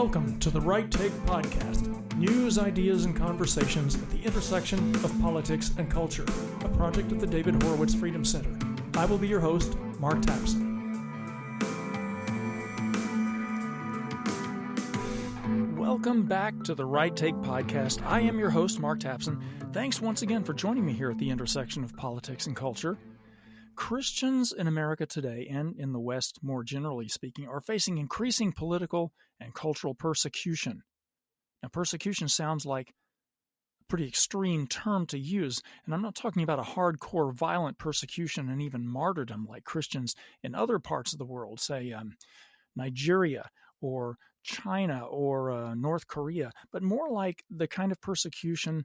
Welcome to the Right Take Podcast, news, ideas, and conversations at the intersection of politics and culture, a project of the David Horowitz Freedom Center. I will be your host, Mark Tapson. Welcome back to the Right Take Podcast. I am your host, Mark Tapson. Thanks once again for joining me here at the intersection of politics and culture. Christians in America today, and in the West more generally speaking, are facing increasing political and cultural persecution. Now, persecution sounds like a pretty extreme term to use, and I'm not talking about a hardcore violent persecution and even martyrdom like Christians in other parts of the world, say Nigeria or China or North Korea, but more like the kind of persecution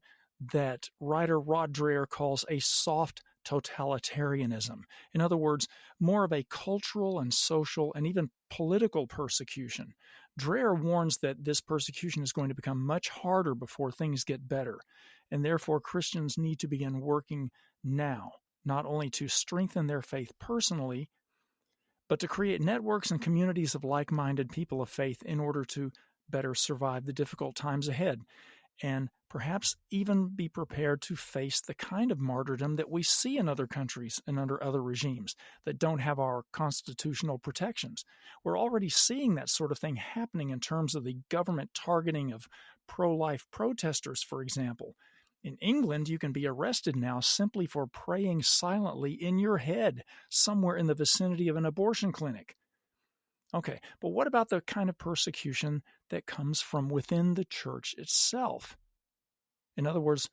that writer Rod Dreher calls a soft totalitarianism. In other words, more of a cultural and social and even political persecution. Dreher warns that this persecution is going to become much harder before things get better, and therefore Christians need to begin working now, not only to strengthen their faith personally, but to create networks and communities of like-minded people of faith in order to better survive the difficult times ahead, and perhaps even be prepared to face the kind of martyrdom that we see in other countries and under other regimes that don't have our constitutional protections. We're already seeing that sort of thing happening in terms of the government targeting of pro-life protesters, for example. In England, you can be arrested now simply for praying silently in your head somewhere in the vicinity of an abortion clinic. Okay, but what about the kind of persecution that comes from within the church itself? In other words,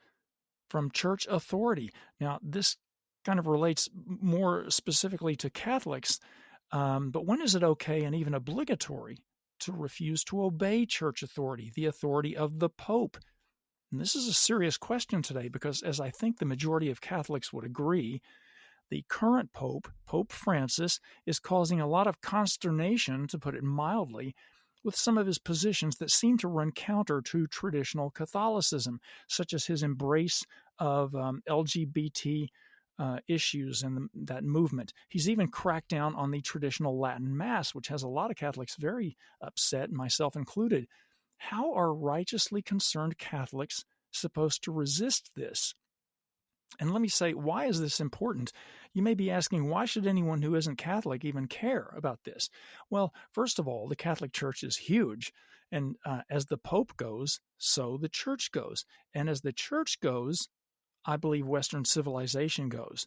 from church authority. Now, this kind of relates more specifically to Catholics, but when is it okay and even obligatory to refuse to obey church authority, the authority of the Pope? And this is a serious question today because, as I think the majority of Catholics would agree, the current Pope, Pope Francis, is causing a lot of consternation, to put it mildly, with some of his positions that seem to run counter to traditional Catholicism, such as his embrace of LGBT issues and that movement. He's even cracked down on the traditional Latin Mass, which has a lot of Catholics very upset, myself included. How are righteously concerned Catholics supposed to resist this? And let me say, why is this important? You may be asking, why should anyone who isn't Catholic even care about this? Well, first of all, the Catholic Church is huge. And as the Pope goes, so the Church goes. And as the Church goes, I believe Western civilization goes.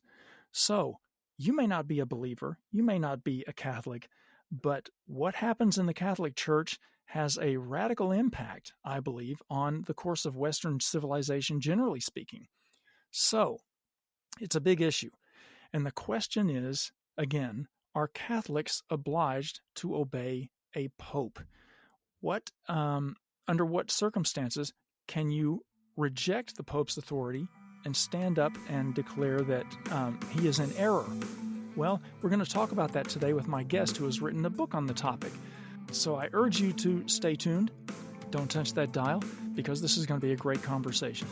So you may not be a believer, you may not be a Catholic, but what happens in the Catholic Church has a radical impact, I believe, on the course of Western civilization, generally speaking. So, it's a big issue. And the question is, again, are Catholics obliged to obey a pope? Under what circumstances can you reject the pope's authority and stand up and declare that he is in error? Well, we're going to talk about that today with my guest who has written a book on the topic. So I urge you to stay tuned. Don't touch that dial, because this is going to be a great conversation.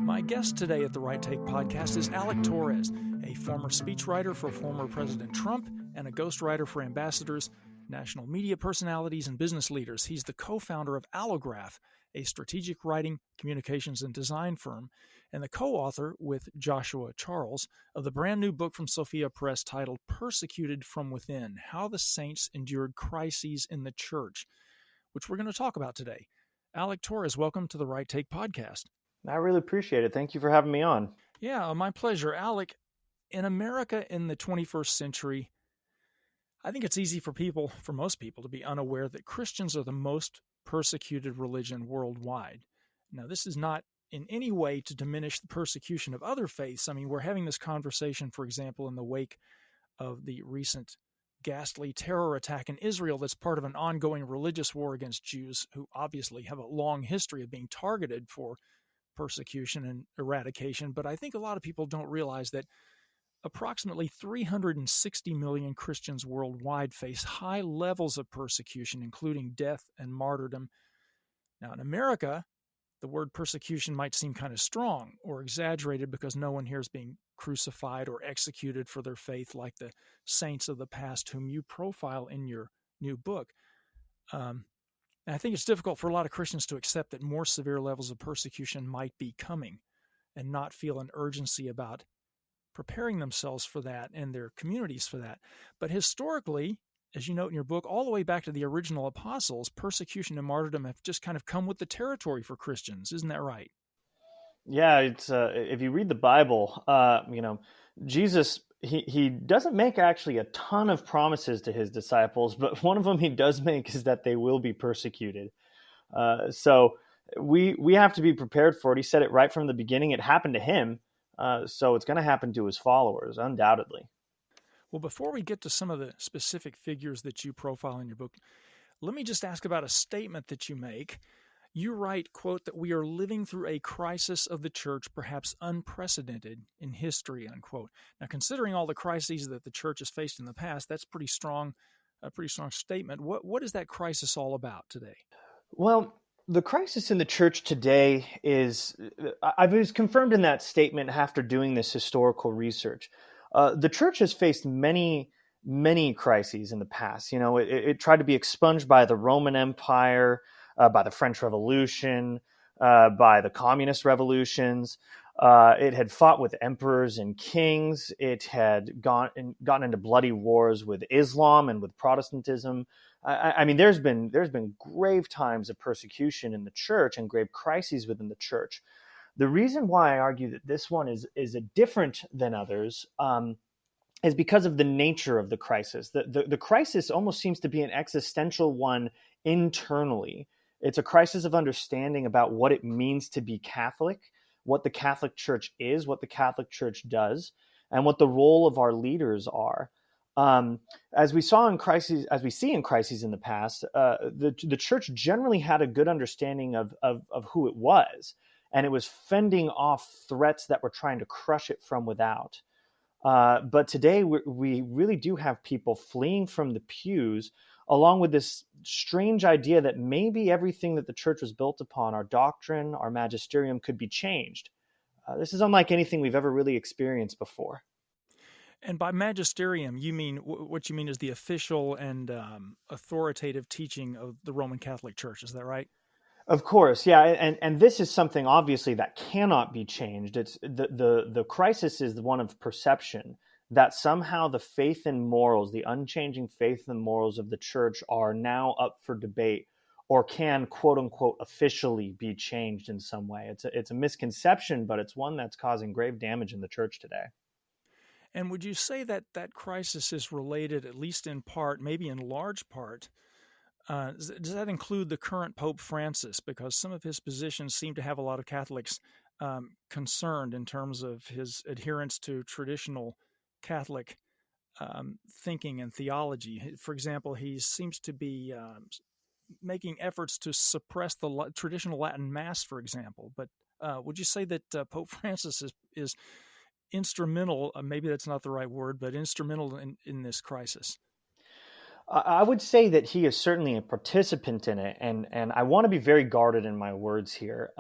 My guest today at the Right Take Podcast is Alec Torres, a former speechwriter for former President Trump and a ghostwriter for ambassadors, national media personalities, and business leaders. He's the co-founder of Allo-graph, a strategic writing, communications, and design firm, and the co-author with Joshua Charles of the brand new book from Sophia Press titled Persecuted From Within, How the Saints Endured Crises in the Church, which we're going to talk about today. Alec Torres, welcome to the Right Take Podcast. I really appreciate it. Thank you for having me on. Yeah, my pleasure. Alec, in America in the 21st century, I think it's easy for most people, to be unaware that Christians are the most persecuted religion worldwide. Now, this is not in any way to diminish the persecution of other faiths. I mean, we're having this conversation, for example, in the wake of the recent ghastly terror attack in Israel that's part of an ongoing religious war against Jews, who obviously have a long history of being targeted for persecution and eradication. But I think a lot of people don't realize that approximately 360 million Christians worldwide face high levels of persecution, including death and martyrdom. Now, in America, the word persecution might seem kind of strong or exaggerated because no one here is being crucified or executed for their faith like the saints of the past whom you profile in your new book. And I think it's difficult for a lot of Christians to accept that more severe levels of persecution might be coming and not feel an urgency about preparing themselves for that and their communities for that. But historically, as you note in your book, all the way back to the original apostles, persecution and martyrdom have just kind of come with the territory for Christians. Isn't that right? Yeah, it's if you read the Bible, Jesus he doesn't make actually a ton of promises to his disciples, but one of them he does make is that they will be persecuted. So we have to be prepared for it. He said it right from the beginning. It happened to him, so it's going to happen to his followers, undoubtedly. Well, before we get to some of the specific figures that you profile in your book, let me just ask about a statement that you make. You write, quote, that we are living through a crisis of the church perhaps unprecedented in history, unquote. Now, considering all the crises that the church has faced in the past, that's a pretty strong statement. What is that crisis all about today? Well, the crisis in the church today is, I was confirmed in that statement after doing this historical research. The church has faced many crises in the past. It tried to be expunged by the Roman Empire, by the French Revolution, by the communist revolutions. It had fought with emperors and kings. It had gotten into bloody wars with Islam and with Protestantism. I mean, there's been grave times of persecution in the church and grave crises within the church. The reason why I argue that this one is different than others is because of the nature of the crisis. The crisis almost seems to be an existential one internally. It's a crisis of understanding about what it means to be Catholic, what the Catholic Church is, what the Catholic Church does, and what the role of our leaders are. As we see in crises in the past, the church generally had a good understanding of who it was, and it was fending off threats that were trying to crush it from without. But today we really do have people fleeing from the pews, along with this strange idea that maybe everything that the church was built upon, our doctrine, our magisterium, could be changed. This is unlike anything we've ever really experienced before. And by magisterium, you mean what you mean is the official and authoritative teaching of the Roman Catholic Church. Is that right? Of course, yeah, and this is something obviously that cannot be changed. It's the crisis is one of perception, that somehow the faith and morals, the unchanging faith and morals of the church are now up for debate, or can, quote unquote, officially be changed in some way. It's a misconception, but it's one that's causing grave damage in the church today. And would you say that that crisis is related, at least in part, maybe in large part, does that include the current Pope Francis? Because some of his positions seem to have a lot of Catholics concerned in terms of his adherence to traditional Catholic thinking and theology. For example, he seems to be making efforts to suppress the traditional Latin Mass, for example. But would you say that Pope Francis is instrumental, maybe that's not the right word, but instrumental in this crisis? I would say that he is certainly a participant in it, and I want to be very guarded in my words here.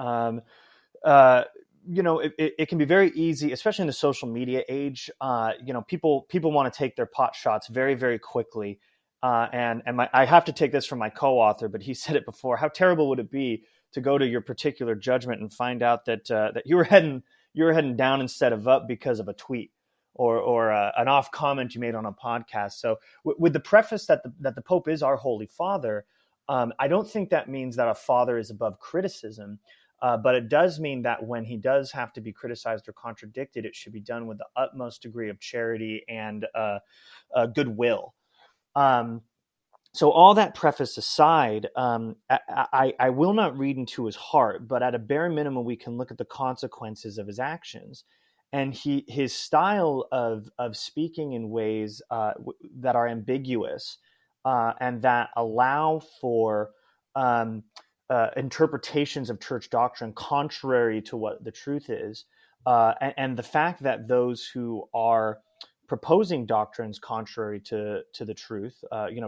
It can be very easy, especially in the social media age. People want to take their pot shots very, very quickly. I have to take this from my co-author, but he said it before. How terrible would it be to go to your particular judgment and find out that you were heading down instead of up because of a tweet or an off comment you made on a podcast? So with the preface that the Pope is our Holy Father, I don't think that means that a father is above criticism. But it does mean that when he does have to be criticized or contradicted, it should be done with the utmost degree of charity and goodwill. So all that preface aside, I will not read into his heart, but at a bare minimum, we can look at the consequences of his actions. And his style of speaking in ways that are ambiguous and that allow for interpretations of church doctrine contrary to what the truth is, and the fact that those who are proposing doctrines contrary to the truth,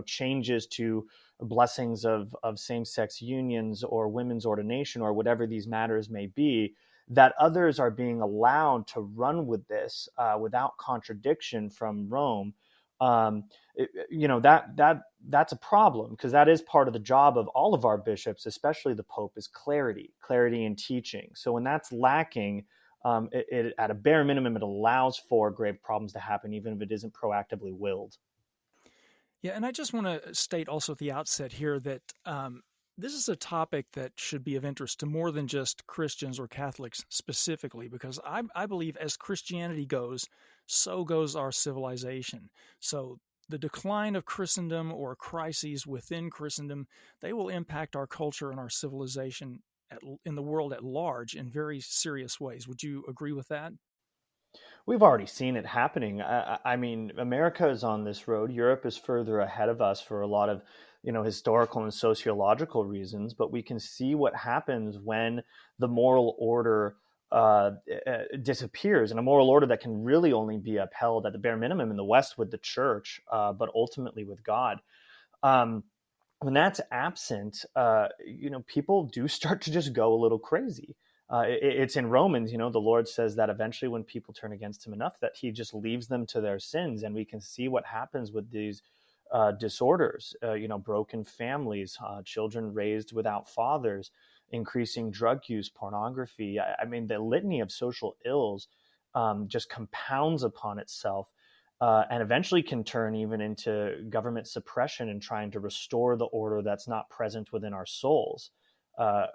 changes to blessings of same-sex unions or women's ordination or whatever these matters may be, that others are being allowed to run with this without contradiction from Rome. That's a problem, because that is part of the job of all of our bishops, especially the Pope, is clarity in teaching. So when that's lacking, it at a bare minimum, it allows for grave problems to happen, even if it isn't proactively willed. Yeah, and I just want to state also at the outset here that this is a topic that should be of interest to more than just Christians or Catholics specifically, because I believe as Christianity goes, so goes our civilization. So the decline of Christendom or crises within Christendom, they will impact our culture and our civilization in the world at large in very serious ways. Would you agree with that? We've already seen it happening. I mean, America is on this road. Europe is further ahead of us for a lot of, historical and sociological reasons. But we can see what happens when the moral order disappears, and a moral order that can really only be upheld at the bare minimum in the West with the church, but ultimately with God. When that's absent, people do start to just go a little crazy. It's in Romans, the Lord says that eventually when people turn against him enough, that he just leaves them to their sins. And we can see what happens with these disorders, broken families, children raised without fathers, increasing drug use, pornography. I mean, the litany of social ills just compounds upon itself. And eventually can turn even into government suppression and trying to restore the order that's not present within our souls,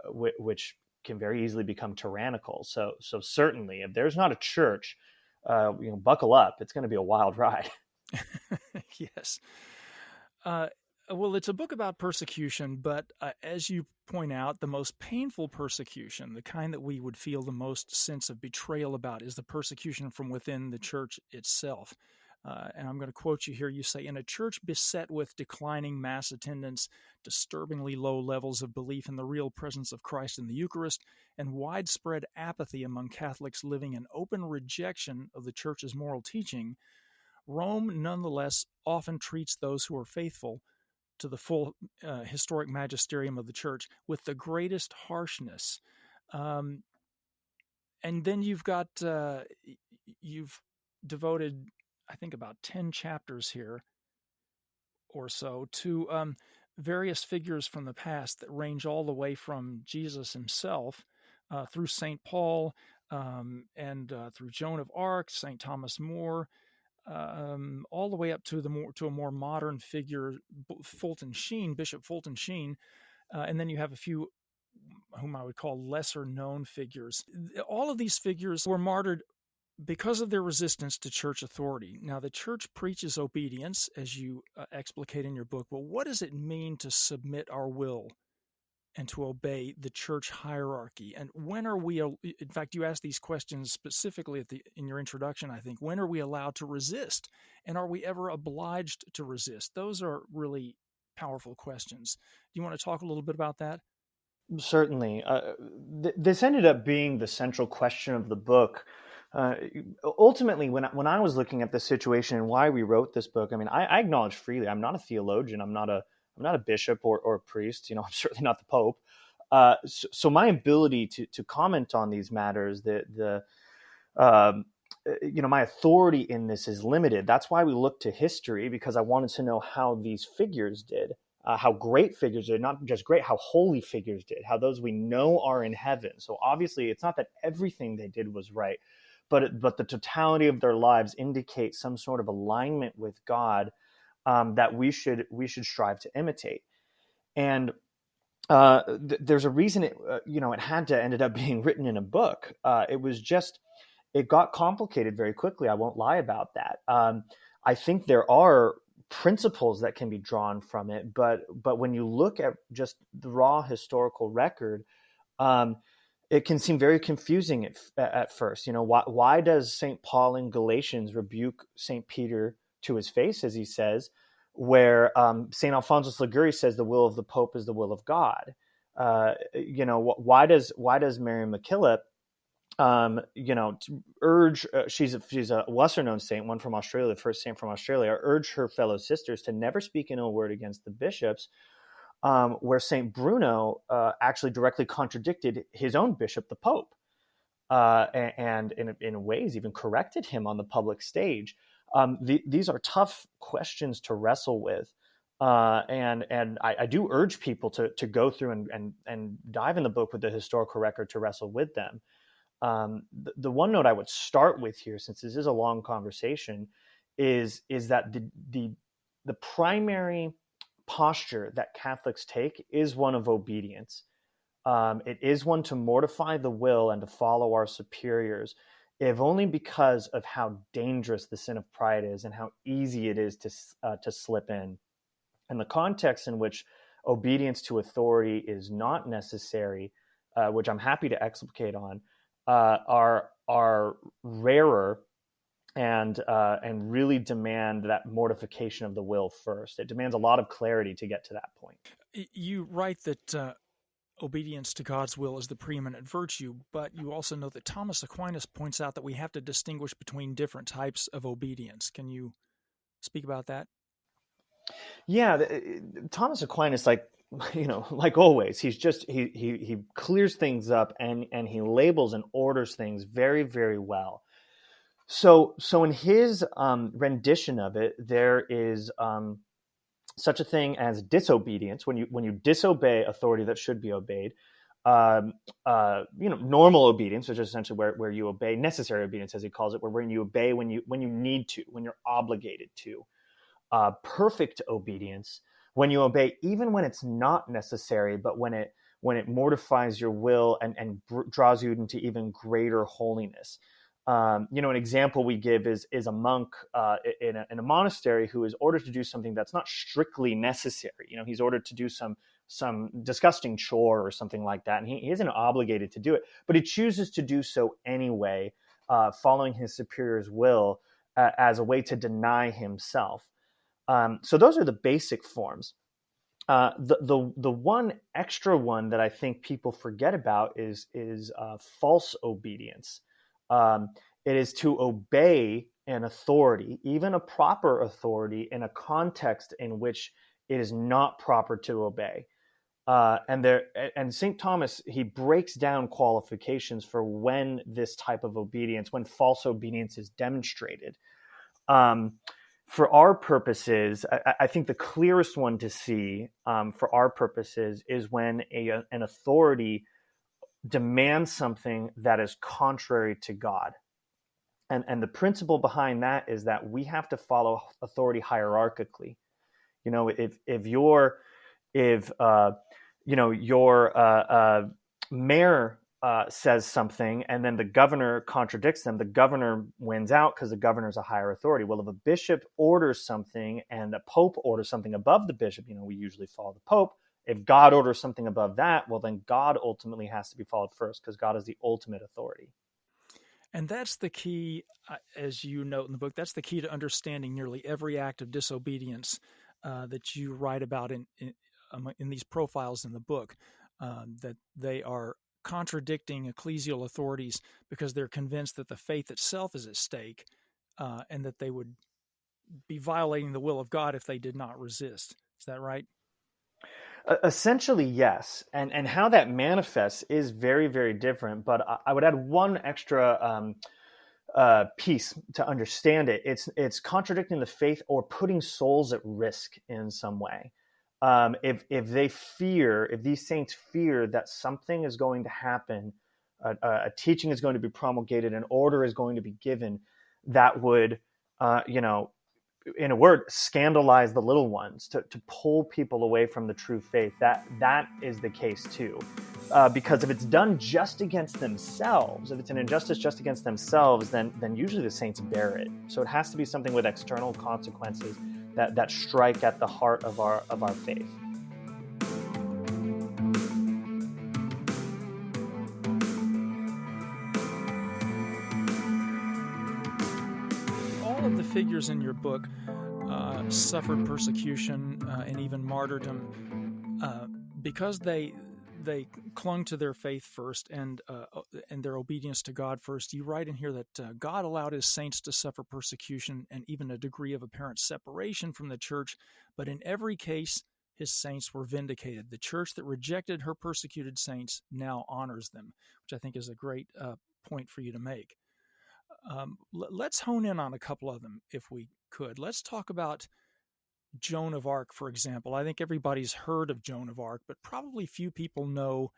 which can very easily become tyrannical. So certainly, if there's not a church, buckle up. It's going to be a wild ride. Yes. Well, it's a book about persecution, but as you point out, the most painful persecution, the kind that we would feel the most sense of betrayal about, is the persecution from within the church itself. And I'm going to quote you here. You say, in a church beset with declining mass attendance, disturbingly low levels of belief in the real presence of Christ in the Eucharist, and widespread apathy among Catholics living in open rejection of the church's moral teaching, Rome nonetheless often treats those who are faithful to the full historic magisterium of the church with the greatest harshness. And then you've devoted, I think, about 10 chapters here or so to various figures from the past that range all the way from Jesus himself through St. Paul and through Joan of Arc, St. Thomas More, all the way up to a more modern figure, Bishop Fulton Sheen, and then you have a few whom I would call lesser known figures. All of these figures were martyred because of their resistance to church authority. Now, the church preaches obedience, as you explicate in your book, but what does it mean to submit our will and to obey the church hierarchy? And when are we, in fact, you asked these questions specifically in your introduction, I think, when are we allowed to resist? And are we ever obliged to resist? Those are really powerful questions. Do you want to talk a little bit about that? Certainly. This ended up being the central question of the book. Ultimately, when I was looking at the situation and why we wrote this book, I mean, I acknowledge freely, I'm not a theologian, I'm not a bishop or a priest. I'm certainly not the Pope. So my ability to comment on these matters, my authority in this is limited. That's why we look to history, because I wanted to know how these figures did, how great figures did, not just great, how holy figures did, how those we know are in heaven. So obviously, it's not that everything they did was right, but the totality of their lives indicate some sort of alignment with God that we should strive to imitate. And there's a reason it had to ended up being written in a book. It got complicated very quickly. I won't lie about that. I think there are principles that can be drawn from it, but when you look at just the raw historical record, it can seem very confusing at first. Why does St. Paul in Galatians rebuke St. Peter to his face, as he says, where St. Alphonsus Liguori says the will of the Pope is the will of God? Why does Mary MacKillop to urge, she's a lesser known saint, one from Australia, the first saint from Australia, urge her fellow sisters to never speak an ill word against the bishops, where Saint Bruno actually directly contradicted his own bishop, the Pope, and in ways even corrected him on the public stage. These are tough questions to wrestle with. And I do urge people to go through and dive in the book with the historical record to wrestle with them. The one note I would start with here, since this is a long conversation, is that the primary posture that Catholics take is one of obedience. It is one to mortify the will and to follow our superiors, if only because of how dangerous the sin of pride is and how easy it is to slip in. And the context in which obedience to authority is not necessary, which I'm happy to explicate on, are rarer and really demand that mortification of the will first. It demands a lot of clarity to get to that point. You write that obedience to God's will is the preeminent virtue, but you also know that Thomas Aquinas points out that we have to distinguish between different types of obedience. Can you speak about that? Yeah, Thomas Aquinas, like always, he clears things up and he labels and orders things very, very well. So in his rendition of it, there is such a thing as disobedience, when you disobey authority that should be obeyed. Normal obedience, which is essentially where you obey, necessary obedience, as he calls it, when you obey when you need to, when you're obligated to. Perfect obedience, when you obey even when it's not necessary, but when it mortifies your will and draws you into even greater holiness. An example we give is a monk in a monastery who is ordered to do something that's not strictly necessary. He's ordered to do some disgusting chore or something like that, and he isn't obligated to do it, but he chooses to do so anyway, following his superior's will as a way to deny himself. So those are the basic forms. The one extra one that I think people forget about is false obedience. It is to obey an authority, even a proper authority, in a context in which it is not proper to obey. And St. Thomas, he breaks down qualifications for when this type of obedience, when false obedience is demonstrated. For our purposes, I think the clearest one to see for our purposes is when an authority demands something that is contrary to God. And the principle behind that is that we have to follow authority hierarchically. If your mayor says something and then the governor contradicts them, the governor wins out because the governor is a higher authority. Well, if a bishop orders something and the pope orders something above the bishop, we usually follow the pope. If God orders something above that, well, then God ultimately has to be followed first because God is the ultimate authority. And that's the key, as you note in the book, that's the key to understanding nearly every act of disobedience that you write about in these profiles in the book, that they are contradicting ecclesial authorities because they're convinced that the faith itself is at stake, and that they would be violating the will of God if they did not resist. Is that right? Essentially, yes. And how that manifests is very, very different. But I would add one extra piece to understand it. It's contradicting the faith or putting souls at risk in some way. If these saints fear that something is going to happen, a teaching is going to be promulgated, an order is going to be given that would, in a word, scandalize the little ones, to pull people away from the true faith. That is the case too. Because if it's done just against themselves, if it's an injustice just against themselves, then usually the saints bear it. So it has to be something with external consequences that strike at the heart of our faith. All of the figures in your book suffered persecution and even martyrdom because they they clung to their faith first and their obedience to God first. You write in here that God allowed his saints to suffer persecution and even a degree of apparent separation from the church, but in every case, his saints were vindicated. The church that rejected her persecuted saints now honors them, which I think is a great point for you to make. Let's hone in on a couple of them, if we could. Let's talk about Joan of Arc, for example. I think everybody's heard of Joan of Arc, but probably few people know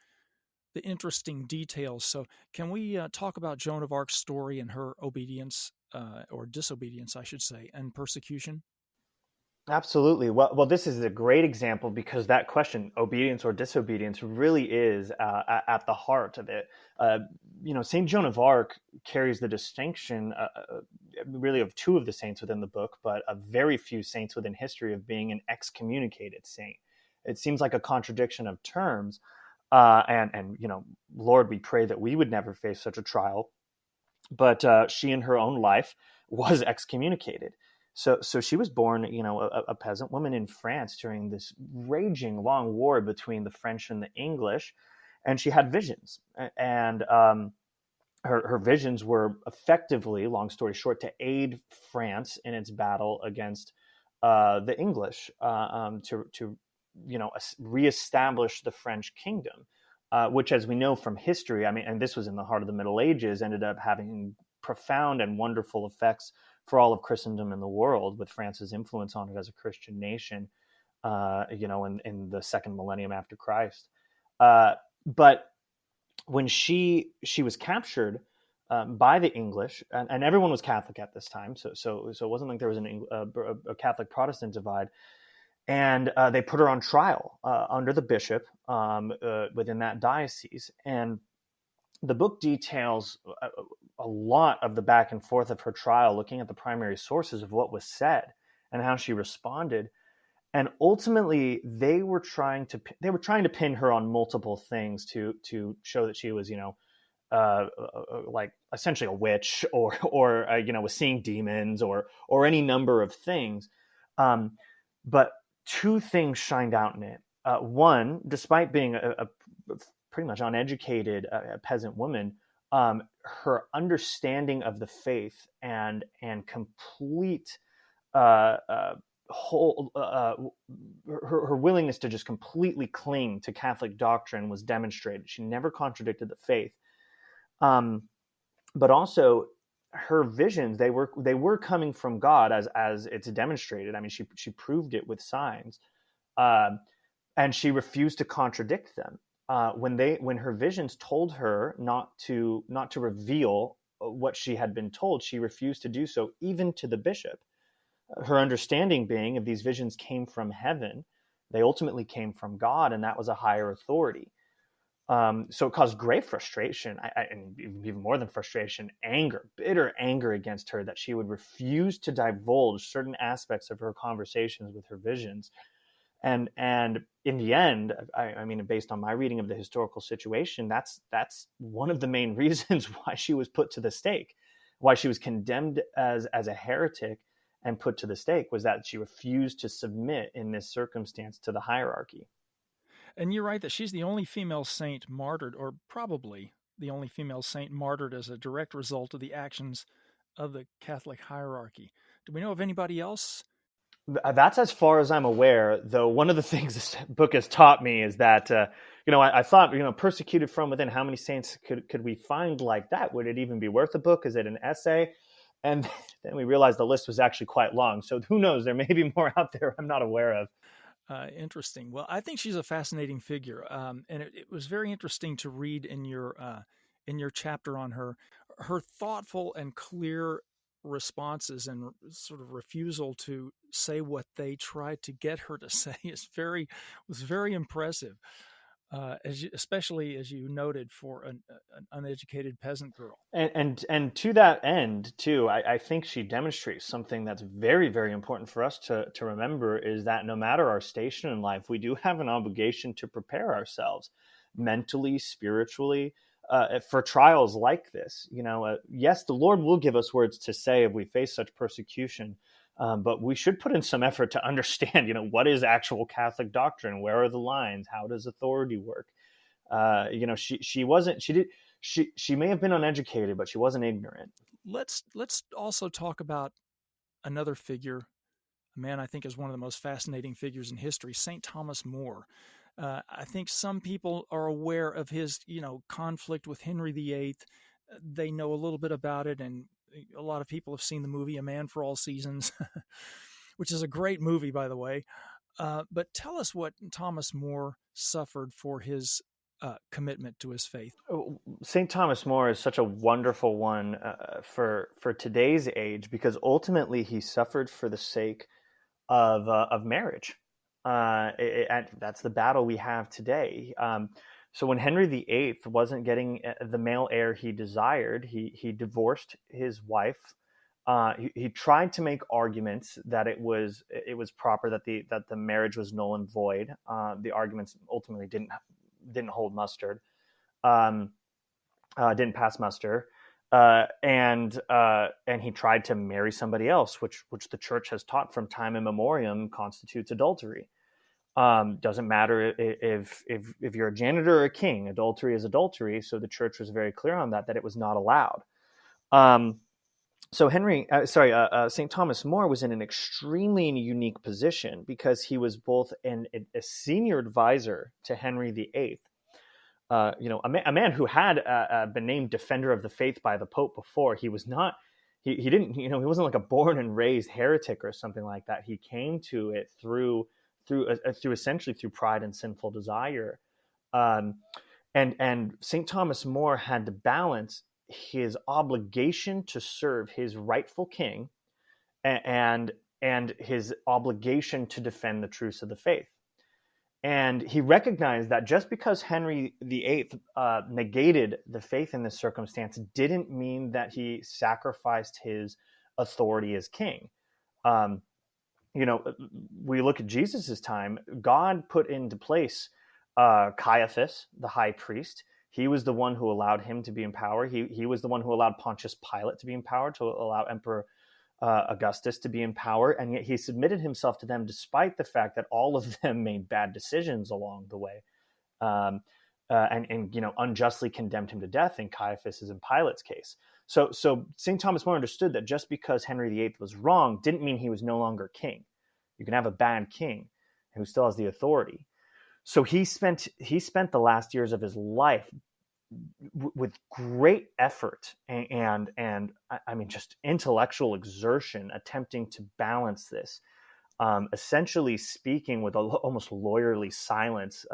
the interesting details. So can we talk about Joan of Arc's story and her obedience, or disobedience, I should say, and persecution? Absolutely. Well, this is a great example because that question, obedience or disobedience, really is at the heart of it. Saint Joan of Arc carries the distinction, really, of two of the saints within the book, but of very few saints within history of being an excommunicated saint. It seems like a contradiction of terms, and Lord, we pray that we would never face such a trial. But she, in her own life, was excommunicated. So she was born, a peasant woman in France during this raging long war between the French and the English, and she had visions. And her visions were effectively, long story short, to aid France in its battle against the English, to reestablish the French kingdom, which, as we know from history, and this was in the heart of the Middle Ages, ended up having profound and wonderful effects for all of Christendom in the world, with France's influence on it as a Christian nation, in the second millennium after Christ. But when she was captured by the English, and everyone was Catholic at this time, so it wasn't like there was a Catholic Protestant divide, and they put her on trial under the bishop within that diocese. And the book details a lot of the back and forth of her trial, looking at the primary sources of what was said and how she responded. And ultimately, they were trying to pin her on multiple things to show that she was, like essentially a witch, or was seeing demons, or any number of things. But two things shined out in it. One, despite being a pretty much uneducated peasant woman, her understanding of the faith and complete her willingness to just completely cling to Catholic doctrine was demonstrated. She never contradicted the faith, but also her visions, they were coming from God, as it's demonstrated. She proved it with signs, and she refused to contradict them. When her visions told her not to reveal what she had been told, she refused to do so, even to the bishop. Her understanding being of these visions came from heaven. They ultimately came from God, and that was a higher authority. So it caused great frustration, and even more than frustration, anger, bitter anger against her, that she would refuse to divulge certain aspects of her conversations with her visions. And in the end, based on my reading of the historical situation, that's one of the main reasons why she was put to the stake, why she was condemned as a heretic and put to the stake, was that she refused to submit in this circumstance to the hierarchy. And you're right that she's the only female saint martyred, or probably the only female saint martyred as a direct result of the actions of the Catholic hierarchy. Do we know of anybody else? That's as far as I'm aware, though. One of the things this book has taught me is that, I thought, Persecuted From Within, how many saints could we find like that? Would it even be worth a book? Is it an essay? And then we realized the list was actually quite long. So who knows? There may be more out there I'm not aware of. Interesting. Well, I think she's a fascinating figure. And it was very interesting to read in your chapter on her thoughtful and clear responses and sort of refusal to say what they tried to get her to say was very impressive, especially as you noted, for an uneducated peasant girl. And to that end too, I think she demonstrates something that's very, very important for us to remember, is that no matter our station in life, we do have an obligation to prepare ourselves mentally, spiritually, for trials like this. Yes, the Lord will give us words to say if we face such persecution, but we should put in some effort to understand, what is actual Catholic doctrine? Where are the lines? How does authority work? She may have been uneducated, but she wasn't ignorant. Let's also talk about another figure, a man I think is one of the most fascinating figures in history, St. Thomas More. I think some people are aware of his, conflict with Henry VIII. They know a little bit about it, and a lot of people have seen the movie A Man for All Seasons, which is a great movie, by the way. But tell us what Thomas More suffered for his commitment to his faith. St. Thomas More is such a wonderful one for today's age, because ultimately he suffered for the sake of marriage. That's the battle we have today. So when Henry VIII wasn't getting the male heir he desired, he divorced his wife. He tried to make arguments that it was proper, that the marriage was null and void. The arguments ultimately didn't hold mustard, didn't pass muster, and he tried to marry somebody else, which the church has taught from time immemorial constitutes adultery. Doesn't matter if you're a janitor or a king, adultery is adultery. So the church was very clear on that it was not allowed. So St. Thomas More was in an extremely unique position, because he was both a senior advisor to Henry VIII, a man who had been named Defender of the Faith by the Pope before. He was not, he didn't, he wasn't like a born and raised heretic or something like that. He came to it through essentially through pride and sinful desire. And St. Thomas More had to balance his obligation to serve his rightful king and his obligation to defend the truths of the faith. And he recognized that just because Henry VIII negated the faith in this circumstance didn't mean that he sacrificed his authority as king. We look at Jesus's time, God put into place Caiaphas, the high priest. He was the one who allowed him to be in power. He was the one who allowed Pontius Pilate to be in power, to allow Emperor Augustus to be in power. And yet he submitted himself to them, despite the fact that all of them made bad decisions along the way, and unjustly condemned him to death in Caiaphas's and Pilate's case. So St. Thomas More understood that just because Henry VIII was wrong didn't mean he was no longer king. You can have a bad king who still has the authority. So he spent the last years of his life with great effort and I mean just intellectual exertion, attempting to balance this, essentially speaking with almost lawyerly silence,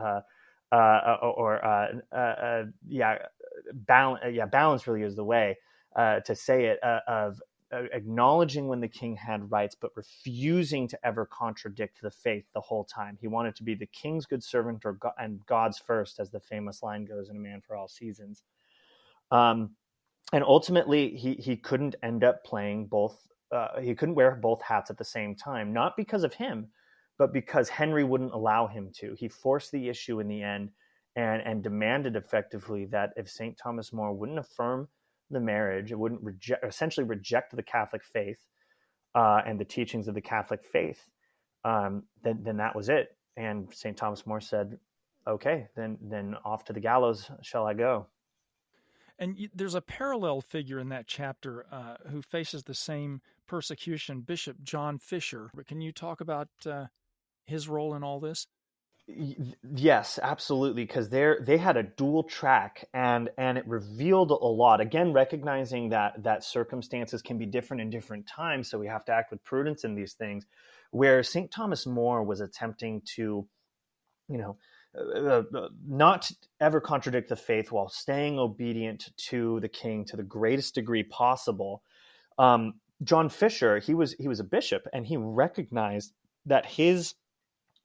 balance really is the way to say it, of acknowledging when the king had rights, but refusing to ever contradict the faith the whole time. He wanted to be the king's good servant and God's first, as the famous line goes in A Man for All Seasons. And ultimately, he couldn't end up playing both. He couldn't wear both hats at the same time, not because of him, but because Henry wouldn't allow him to. He forced the issue in the end and demanded effectively that if St. Thomas More wouldn't affirm the marriage, it wouldn't essentially reject the Catholic faith and the teachings of the Catholic faith, then that was it. And St. Thomas More said, okay, then off to the gallows shall I go. And there's a parallel figure in that chapter who faces the same persecution, Bishop John Fisher. But can you talk about his role in all this? Yes, absolutely, because they had a dual track, and it revealed a lot. Again, recognizing that circumstances can be different in different times, so we have to act with prudence in these things. Where St. Thomas More was attempting to, not ever contradict the faith while staying obedient to the king to the greatest degree possible. John Fisher, he was a bishop, and he recognized that his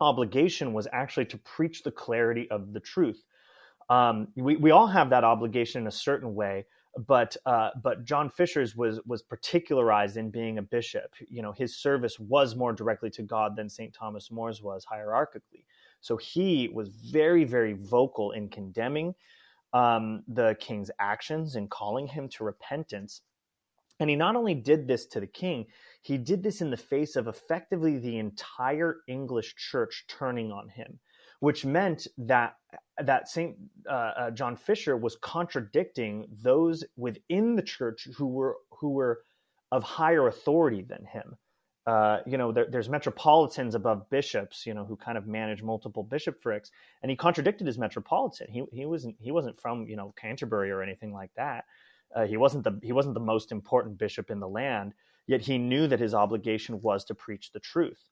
obligation was actually to preach the clarity of the truth. We all have that obligation in a certain way, but John Fisher's was particularized in being a bishop. His service was more directly to God than St. Thomas More's was hierarchically. So he was very, very vocal in condemning the king's actions and calling him to repentance. And he not only did this to the king, he did this in the face of effectively the entire English church turning on him. which meant that St. John Fisher was contradicting those within the church who were of higher authority than him. There's metropolitans above bishops, who kind of manage multiple bishoprics, and he contradicted his metropolitan. He wasn't from Canterbury or anything like that. He wasn't the most important bishop in the land, yet he knew that his obligation was to preach the truth.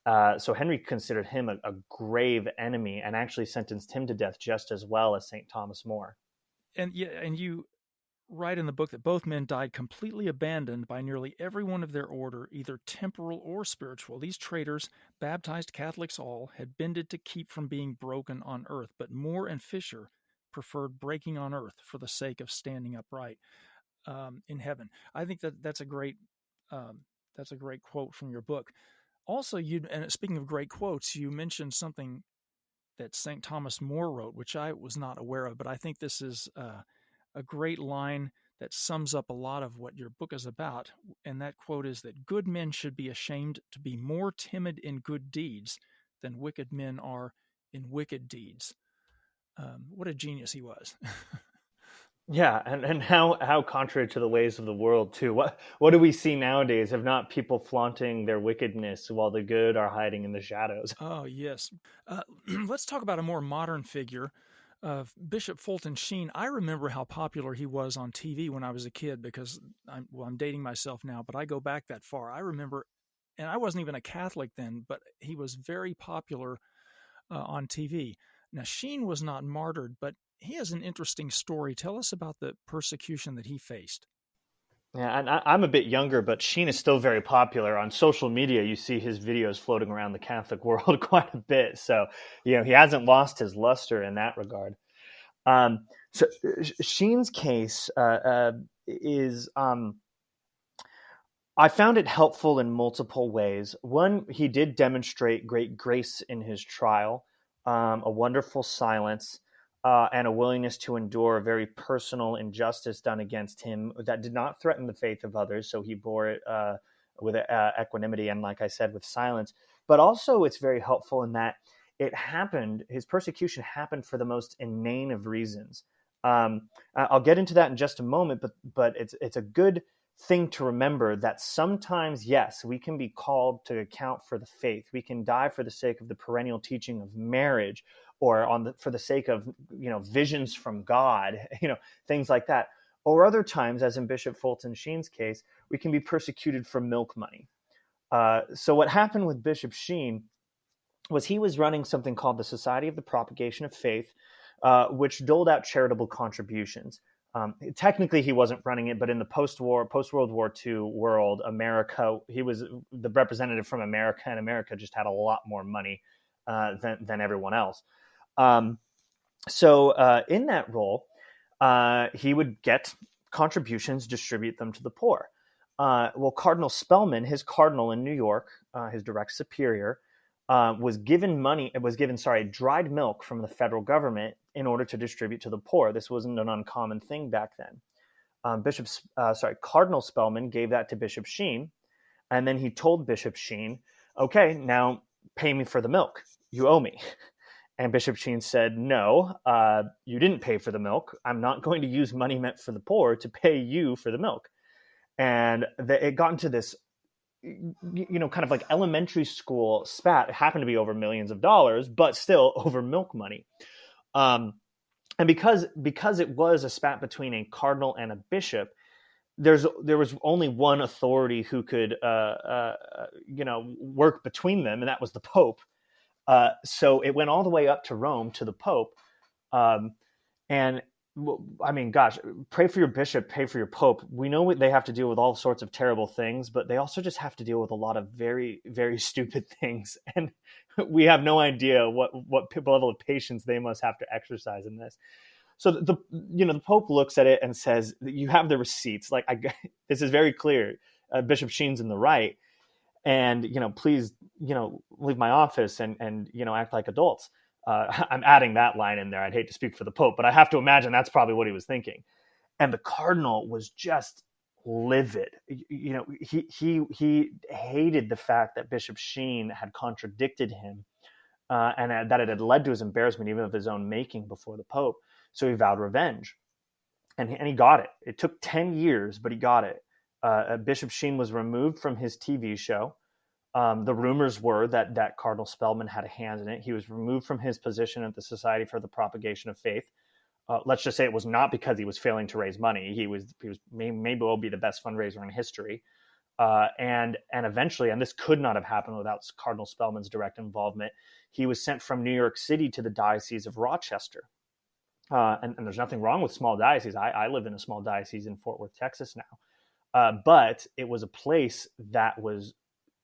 So Henry considered him a grave enemy and actually sentenced him to death just as well as St. Thomas More. And you write in the book that both men died completely abandoned by nearly everyone of their order, either temporal or spiritual. These traitors, baptized Catholics all, had bended to keep from being broken on earth, but More and Fisher preferred breaking on earth for the sake of standing upright in heaven. I think that's a great quote from your book. Also, and speaking of great quotes, you mentioned something that St. Thomas More wrote, which I was not aware of, but I think this is a great line that sums up a lot of what your book is about. And that quote is that good men should be ashamed to be more timid in good deeds than wicked men are in wicked deeds. What a genius he was. Yeah, and how contrary to the ways of the world too. What do we see nowadays? Have not people flaunting their wickedness while the good are hiding in the shadows? Oh, yes. Let's talk about a more modern figure, Bishop Fulton Sheen. I remember how popular he was on TV when I was a kid because I'm dating myself now, but I go back that far. I remember, and I wasn't even a Catholic then, but he was very popular on TV. Now, Sheen was not martyred, but he has an interesting story. Tell us about the persecution that he faced. Yeah, and I'm a bit younger, but Sheen is still very popular. On social media, you see his videos floating around the Catholic world quite a bit. So, he hasn't lost his luster in that regard. So Sheen's case is, I found it helpful in multiple ways. One, he did demonstrate great grace in his trial, a wonderful silence, and a willingness to endure a very personal injustice done against him that did not threaten the faith of others. So he bore it with equanimity and, like I said, with silence. But also it's very helpful in that his persecution happened for the most inane of reasons. I'll get into that in just a moment, but it's a good thing to remember that sometimes, yes, we can be called to account for the faith. We can die for the sake of the perennial teaching of marriage, or for the sake of visions from God, things like that. Or other times, as in Bishop Fulton Sheen's case, we can be persecuted for milk money. So what happened with Bishop Sheen was he was running something called the Society of the Propagation of Faith, which doled out charitable contributions. Technically, he wasn't running it, but in the post-World War II world, America, he was the representative from America, and America just had a lot more money than everyone else. So in that role, he would get contributions, distribute them to the poor. Well, Cardinal Spellman, his cardinal in New York, his direct superior, was given dried milk from the federal government in order to distribute to the poor. This wasn't an uncommon thing back then. Cardinal Spellman gave that to Bishop Sheen, and then he told Bishop Sheen, "Okay, now pay me for the milk. You owe me." And Bishop Sheen said, "No, you didn't pay for the milk. I'm not going to use money meant for the poor to pay you for the milk." And it got into this, kind of like elementary school spat. It happened to be over millions of dollars, but still over milk money. And because it was a spat between a cardinal and a bishop, there was only one authority who could, work between them, and that was the Pope. So it went all the way up to Rome to the Pope. And I mean, gosh, pray for your bishop, pray for your Pope. We know they have to deal with all sorts of terrible things, but they also just have to deal with a lot of very, very stupid things. And we have no idea what level of patience they must have to exercise in this. So the Pope looks at it and says, "You have the receipts. This is very clear. Bishop Sheen's in the right. And, please, leave my office and act like adults." I'm adding that line in there. I'd hate to speak for the Pope, but I have to imagine that's probably what he was thinking. And the cardinal was just livid. He hated the fact that Bishop Sheen had contradicted him and that it had led to his embarrassment, even of his own making, before the Pope. So he vowed revenge, and he got it. It took 10 years, but he got it. Bishop Sheen was removed from his TV show. The rumors were that Cardinal Spellman had a hand in it. He was removed from his position at the Society for the Propagation of Faith. Let's just say it was not because he was failing to raise money. He was maybe will be the best fundraiser in history. And eventually, and this could not have happened without Cardinal Spellman's direct involvement, he was sent from New York City to the Diocese of Rochester. And there's nothing wrong with small dioceses. I live in a small diocese in Fort Worth, Texas now. But it was a place that was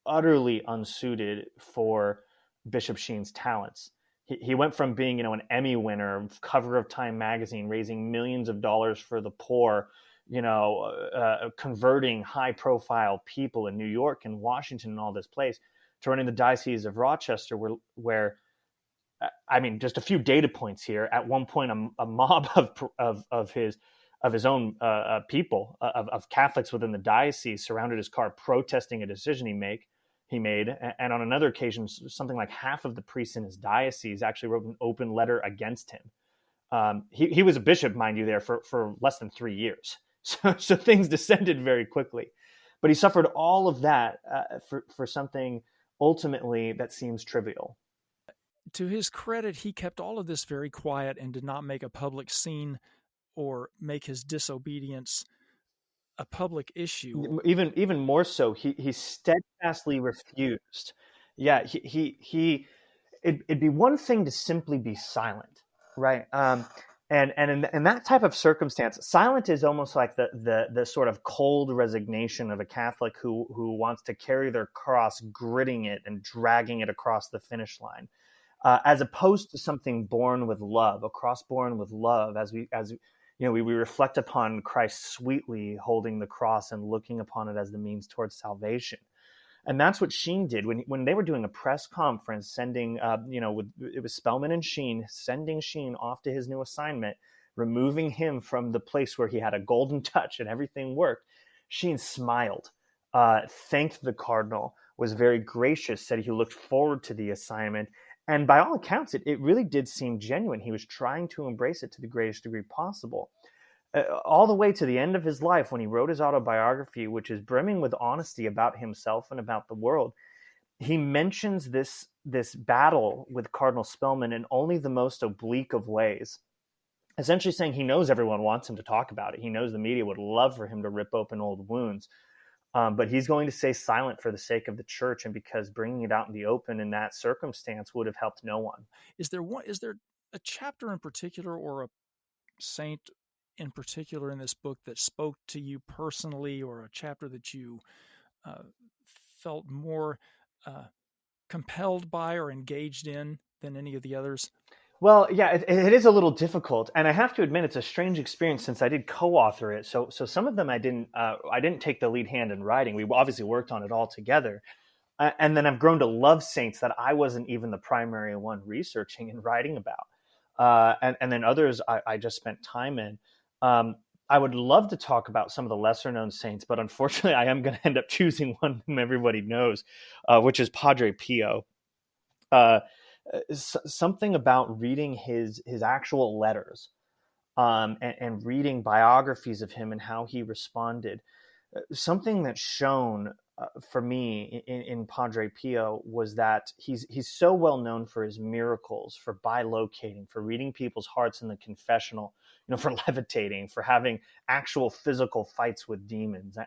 utterly unsuited for Bishop Sheen's talents. He went from being, an Emmy winner, cover of Time magazine, raising millions of dollars for the poor, converting high-profile people in New York and Washington and all this place, to running the Diocese of Rochester, where just a few data points here. At one point, a mob of his own people, of Catholics within the diocese, surrounded his car, protesting a decision he made. And on another occasion, something like half of the priests in his diocese actually wrote an open letter against him. He was a bishop, mind you, there for less than 3 years. So things descended very quickly. But he suffered all of that for something ultimately that seems trivial. To his credit, he kept all of this very quiet and did not make a public scene or make his disobedience a public issue. Even more so, he steadfastly refused. Yeah, it'd be one thing to simply be silent, right? And in that type of circumstance, silent is almost like the sort of cold resignation of a Catholic who wants to carry their cross, gritting it and dragging it across the finish line, as opposed to something born with love, a cross born with love, as we reflect upon Christ sweetly holding the cross and looking upon it as the means towards salvation. And that's what Sheen did when they were doing a press conference, sending, it was Spellman and Sheen, sending Sheen off to his new assignment, removing him from the place where he had a golden touch and everything worked. Sheen smiled, thanked the cardinal, was very gracious, said he looked forward to the assignment. And by all accounts, it really did seem genuine. He was trying to embrace it to the greatest degree possible. All the way to the end of his life, when he wrote his autobiography, which is brimming with honesty about himself and about the world, he mentions this battle with Cardinal Spellman in only the most oblique of ways, essentially saying he knows everyone wants him to talk about it. He knows the media would love for him to rip open old wounds. But he's going to stay silent for the sake of the church, and because bringing it out in the open in that circumstance would have helped no one. Is there a chapter in particular or a saint in particular in this book that spoke to you personally, or a chapter that you felt more compelled by or engaged in than any of the others? Well, yeah, it is a little difficult, and I have to admit it's a strange experience since I did co-author it. So some of them I didn't take the lead hand in writing. We obviously worked on it all together, and then I've grown to love saints that I wasn't even the primary one researching and writing about, and then others I just spent time in. I would love to talk about some of the lesser known saints, but unfortunately, I am going to end up choosing one whom everybody knows, which is Padre Pio. Something about reading his actual letters, and reading biographies of him and how he responded. Something that shone for me in Padre Pio was that he's so well known for his miracles, for bilocating, for reading people's hearts in the confessional, for levitating, for having actual physical fights with demons.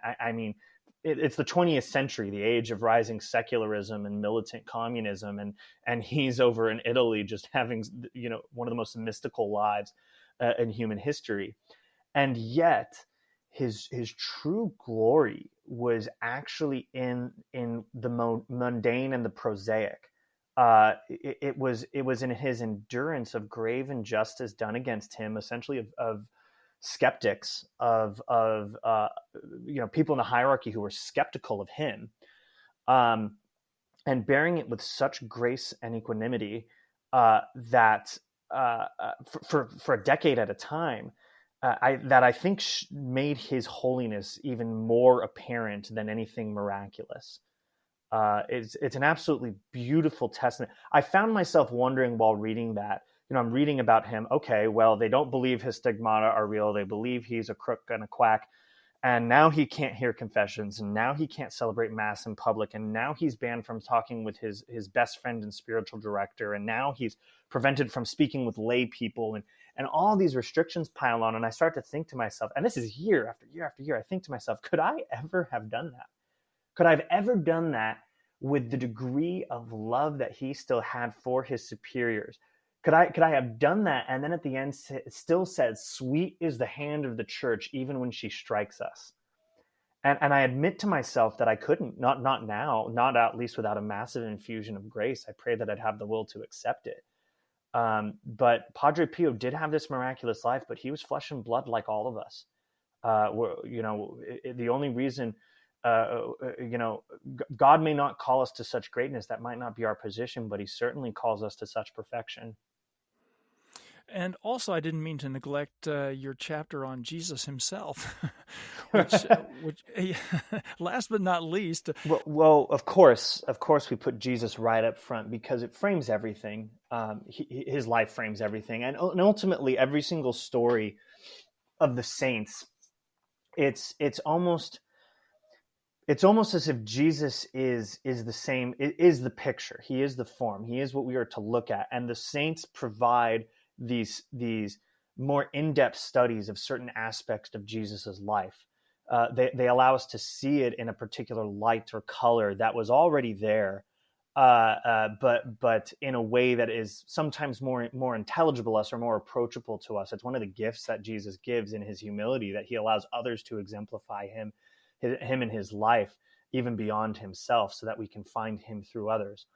It's the 20th century, the age of rising secularism and militant communism, and he's over in Italy just having one of the most mystical lives in human history, and yet his true glory was actually in the mundane and the prosaic. It was in his endurance of grave injustice done against him, essentially of skeptics, of people in the hierarchy who were skeptical of him, and bearing it with such grace and equanimity that for a decade at a time, I think made his holiness even more apparent than anything miraculous. It's an absolutely beautiful testament. I found myself wondering while reading that, I'm reading about him. Okay, well, they don't believe his stigmata are real. They believe he's a crook and a quack. And now he can't hear confessions, and now he can't celebrate mass in public, and now he's banned from talking with his best friend and spiritual director, and now he's prevented from speaking with lay people, and all these restrictions pile on. And I start to think to myself, and this is year after year after year, I think to myself, could I ever have done that? Could I have ever done that with the degree of love that he still had for his superiors? Could I have done that and then at the end still said, "Sweet is the hand of the church even when she strikes us"? And I admit to myself that I couldn't, not now, not at least without a massive infusion of grace. I pray that I'd have the will to accept it. But Padre Pio did have this miraculous life, but he was flesh and blood like all of us. The only reason, God may not call us to such greatness. That might not be our position, but he certainly calls us to such perfection. And also, I didn't mean to neglect your chapter on Jesus himself, which last but not least. Well, of course, we put Jesus right up front because it frames everything. His life frames everything, and ultimately, every single story of the saints, it's almost as if Jesus is the same, is the picture. He is the form. He is what we are to look at, and the saints provide these more in-depth studies of certain aspects of Jesus's life. They allow us to see it in a particular light or color that was already there, but in a way that is sometimes more intelligible to us or more approachable to us. It's one of the gifts that Jesus gives in his humility, that he allows others to exemplify him in his life, even beyond himself, so that we can find him through others.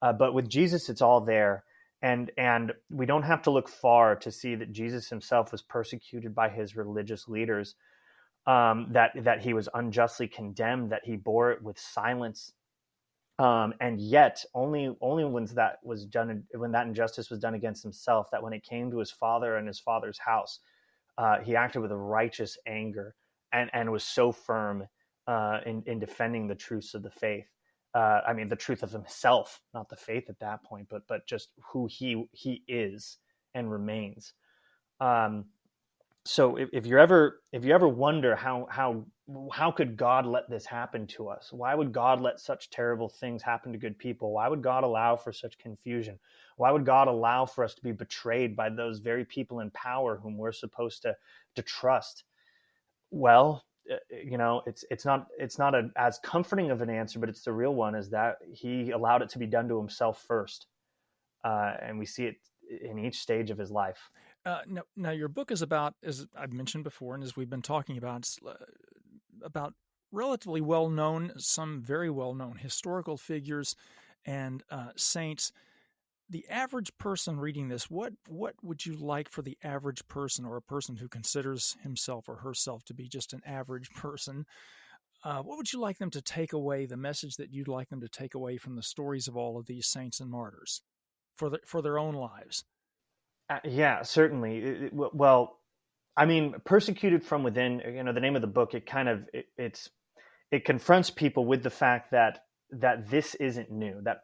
But with Jesus, it's all there. And we don't have to look far to see that Jesus himself was persecuted by his religious leaders, that he was unjustly condemned, that he bore it with silence. And yet only when that injustice was done against himself, that when it came to his father and his father's house, he acted with a righteous anger and was so firm in defending the truths of the faith. The truth of himself, not the faith at that point, but just who he is and remains. So if you ever wonder how could God let this happen to us? Why would God let such terrible things happen to good people? Why would God allow for such confusion? Why would God allow for us to be betrayed by those very people in power whom we're supposed to trust? Well, it's not as comforting of an answer, but it's the real one, is that he allowed it to be done to himself first. And we see it in each stage of his life. Now your book is about, as I've mentioned before, and as we've been talking about relatively well-known, some very well-known historical figures and saints. The average person reading this, what would you like for the average person, or a person who considers himself or herself to be just an average person? What would you like them to take away, the message that you'd like them to take away from the stories of all of these saints and martyrs for their own lives? Yeah, certainly. Persecuted From Within, the name of the book, it confronts people with the fact that this isn't new, that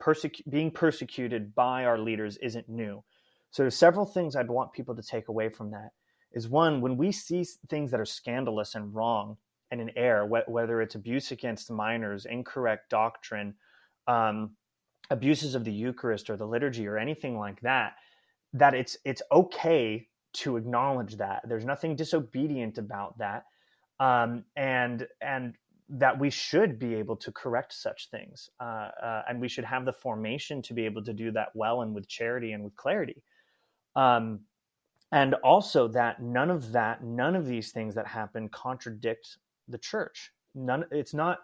being persecuted by our leaders isn't new. So there's several things I'd want people to take away from that. Is one, when we see things that are scandalous and wrong and in error, whether it's abuse against minors, incorrect doctrine, abuses of the Eucharist or the liturgy or anything like that, that it's okay to acknowledge that. There's nothing disobedient about that. And that we should be able to correct such things. And we should have the formation to be able to do that well and with charity and with clarity. And also that none of these things that happen contradict the church. It's not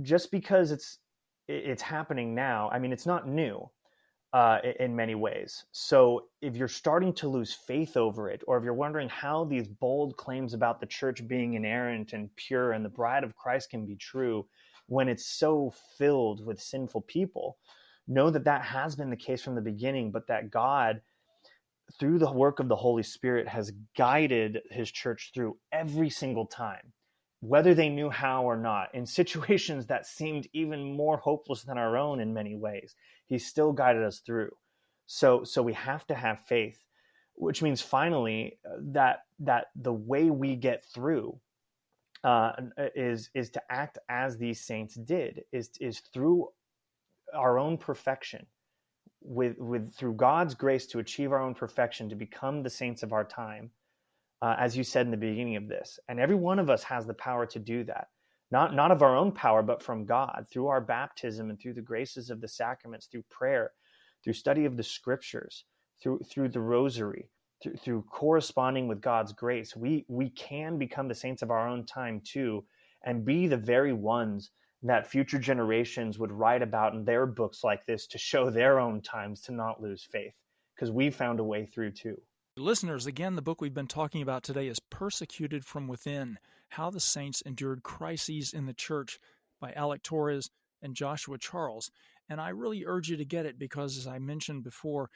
just because it's happening now. It's not new in many ways. So if you're starting to lose faith over it, or if you're wondering how these bold claims about the church being inerrant and pure and the bride of Christ can be true when it's so filled with sinful people, know that has been the case from the beginning, but that God, through the work of the Holy Spirit, has guided his church through every single time. whether they knew how or not, in situations that seemed even more hopeless than our own in many ways. He still guided us through. So we have to have faith, which means finally that the way we get through is to act as these saints did, is through our own perfection, through God's grace to achieve our own perfection, to become the saints of our time, as you said in the beginning of this. And every one of us has the power to do that, not of our own power, but from God, through our baptism and through the graces of the sacraments, through prayer, through study of the scriptures, through the rosary, through corresponding with God's grace. We can become the saints of our own time too, and be the very ones that future generations would write about in their books like this, to show their own times to not lose faith, because we found a way through too. Listeners, again, the book we've been talking about today is Persecuted From Within, How the Saints Endured Crises in the Church by Alec Torres and Joshua Charles. And I really urge you to get it because, as I mentioned before,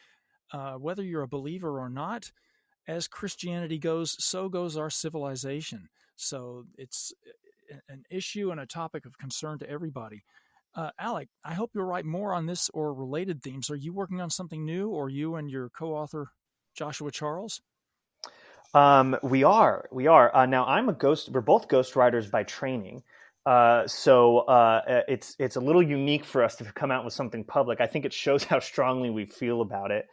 whether you're a believer or not, as Christianity goes, so goes our civilization. So it's an issue and a topic of concern to everybody. Alec, I hope you'll write more on this or related themes. Are you working on something new, or you and your co-author Joshua Charles? We are. Now I'm a ghost. We're both ghostwriters by training. So it's a little unique for us to come out with something public. I think it shows how strongly we feel about it.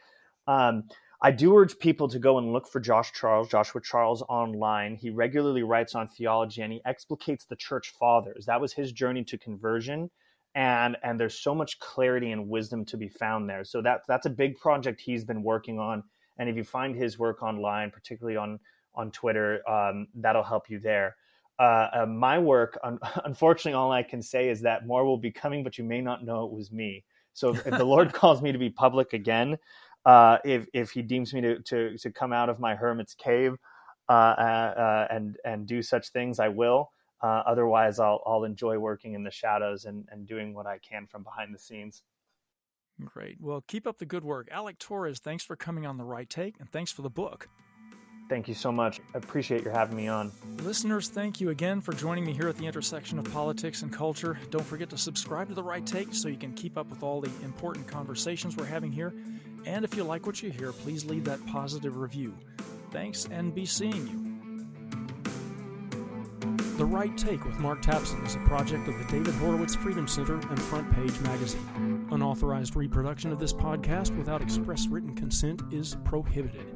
I do urge people to go and look for Joshua Charles online. He regularly writes on theology, and he explicates the church fathers. That was his journey to conversion. And there's so much clarity and wisdom to be found there. So that's a big project he's been working on. And if you find his work online, particularly on Twitter, that'll help you there. My work, unfortunately, all I can say is that more will be coming, but you may not know it was me. So if the Lord calls me to be public again, if he deems me to come out of my hermit's cave and do such things, I will. Otherwise, I'll enjoy working in the shadows and doing what I can from behind the scenes. Great. Well, keep up the good work. Alec Torres, thanks for coming on The Right Take, and thanks for the book. Thank you so much. I appreciate your having me on. Listeners, thank you again for joining me here at the intersection of politics and culture. Don't forget to subscribe to The Right Take so you can keep up with all the important conversations we're having here. And if you like what you hear, please leave that positive review. Thanks, and be seeing you. The Right Take with Mark Tapson is a project of the David Horowitz Freedom Center and Front Page Magazine. Unauthorized reproduction of this podcast without express written consent is prohibited.